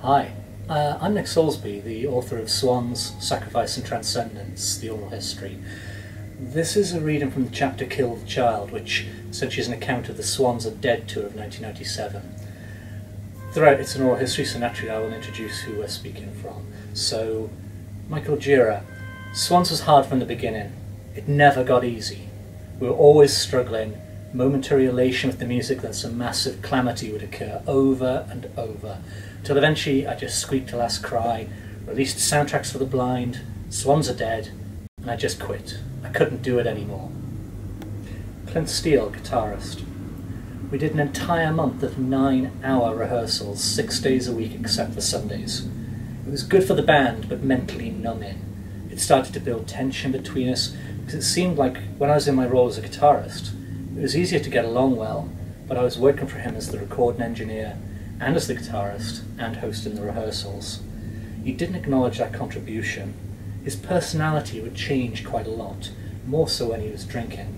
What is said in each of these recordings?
Hi, I'm Nick Soulsby, the author of Swans, Sacrifice and Transcendence, the Oral History. This is a reading from the chapter Kill the Child, which essentially is an account of the Swans Are Dead Tour of 1997. Throughout, it's an oral history, so naturally I will introduce who we're speaking from. So, Michael Gira. Swans was hard from the beginning. It never got easy. We were always struggling. Momentary elation with the music, then some massive calamity would occur over and over, till eventually I just squeaked a last cry, released soundtracks for the blind, Swans Are Dead, and I just quit. I couldn't do it anymore. Clint Steele, guitarist. We did an entire month of 9-hour rehearsals, 6 days a week except for Sundays. It was good for the band, but mentally numbing. It started to build tension between us, because it seemed like when I was in my role as a guitarist, it was easier to get along well, but I was working for him as the recording engineer, and as the guitarist, and hosting the rehearsals. He didn't acknowledge that contribution. His personality would change quite a lot, more so when he was drinking.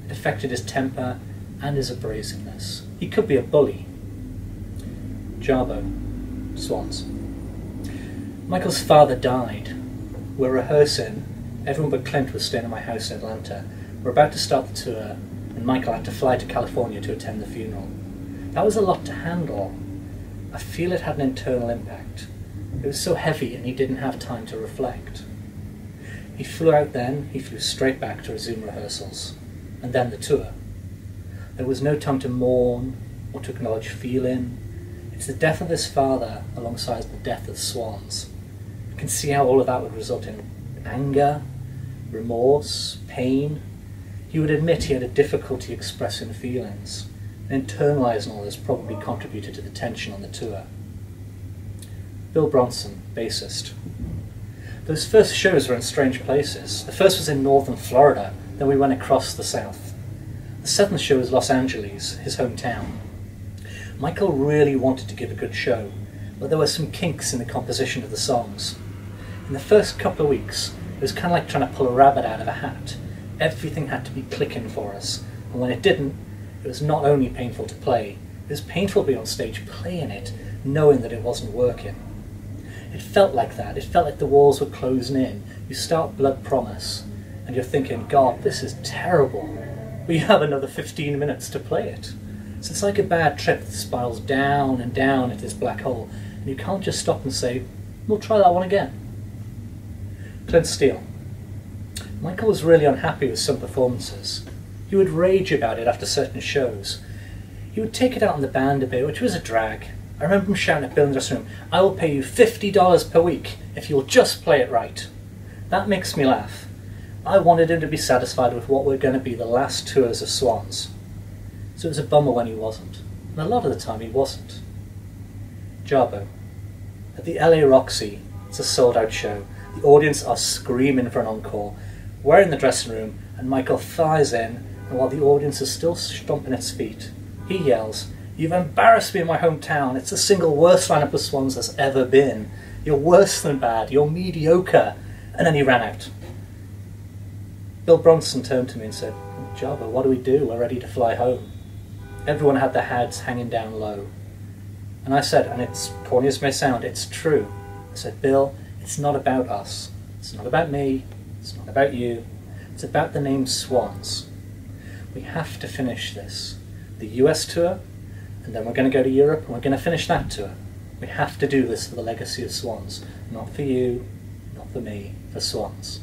It affected his temper and his abrasiveness. He could be a bully. Jarbo, Swans. Michael's father died. We're rehearsing. Everyone but Clint was staying at my house in Atlanta. We're about to start the tour, and Michael had to fly to California to attend the funeral. That was a lot to handle. I feel it had an internal impact. It was so heavy and he didn't have time to reflect. He flew out then, he flew straight back to resume rehearsals, and then the tour. There was no time to mourn or to acknowledge feeling. It's the death of his father alongside the death of Swans. You can see how all of that would result in anger, remorse, pain. He would admit he had a difficulty expressing feelings, and internalising all this probably contributed to the tension on the tour. Bill Bronson, bassist. Those first shows were in strange places. The first was in northern Florida, then we went across the south. The seventh show was Los Angeles, his hometown. Michael really wanted to give a good show, but there were some kinks in the composition of the songs. In the first couple of weeks, it was kind of like trying to pull a rabbit out of a hat. Everything had to be clicking for us, and when it didn't, it was not only painful to play, it was painful to be on stage playing it, knowing that it wasn't working. It felt like that. It felt like the walls were closing in. You start Blood Promise, and you're thinking, God, this is terrible. But you have another 15 minutes to play it. So it's like a bad trip that spirals down and down into this black hole, and you can't just stop and say, we'll try that one again. Clint Steele. Michael was really unhappy with some performances. He would rage about it after certain shows. He would take it out on the band a bit, which was a drag. I remember him shouting at Bill in the dressing room, I will pay you $50 per week if you'll just play it right. That makes me laugh. I wanted him to be satisfied with what were going to be the last tours of Swans. So it was a bummer when he wasn't. And a lot of the time he wasn't. Jarbo. At the LA Roxy, it's a sold-out show. The audience are screaming for an encore. We're in the dressing room, and Michael flies in, and while the audience is still stomping its feet, he yells, You've embarrassed me in my hometown. It's the single worst lineup of Swans there's ever been. You're worse than bad. You're mediocre. And then he ran out. Bill Bronson turned to me and said, Jarbo, what do we do? We're ready to fly home. Everyone had their heads hanging down low. And I said, and it's corny as it may sound, it's true. I said, Bill, it's not about us. It's not about me. It's not about you. It's about the name Swans. We have to finish this. The US tour, and then we're going to go to Europe, and we're going to finish that tour. We have to do this for the legacy of Swans. Not for you, not for me, for Swans.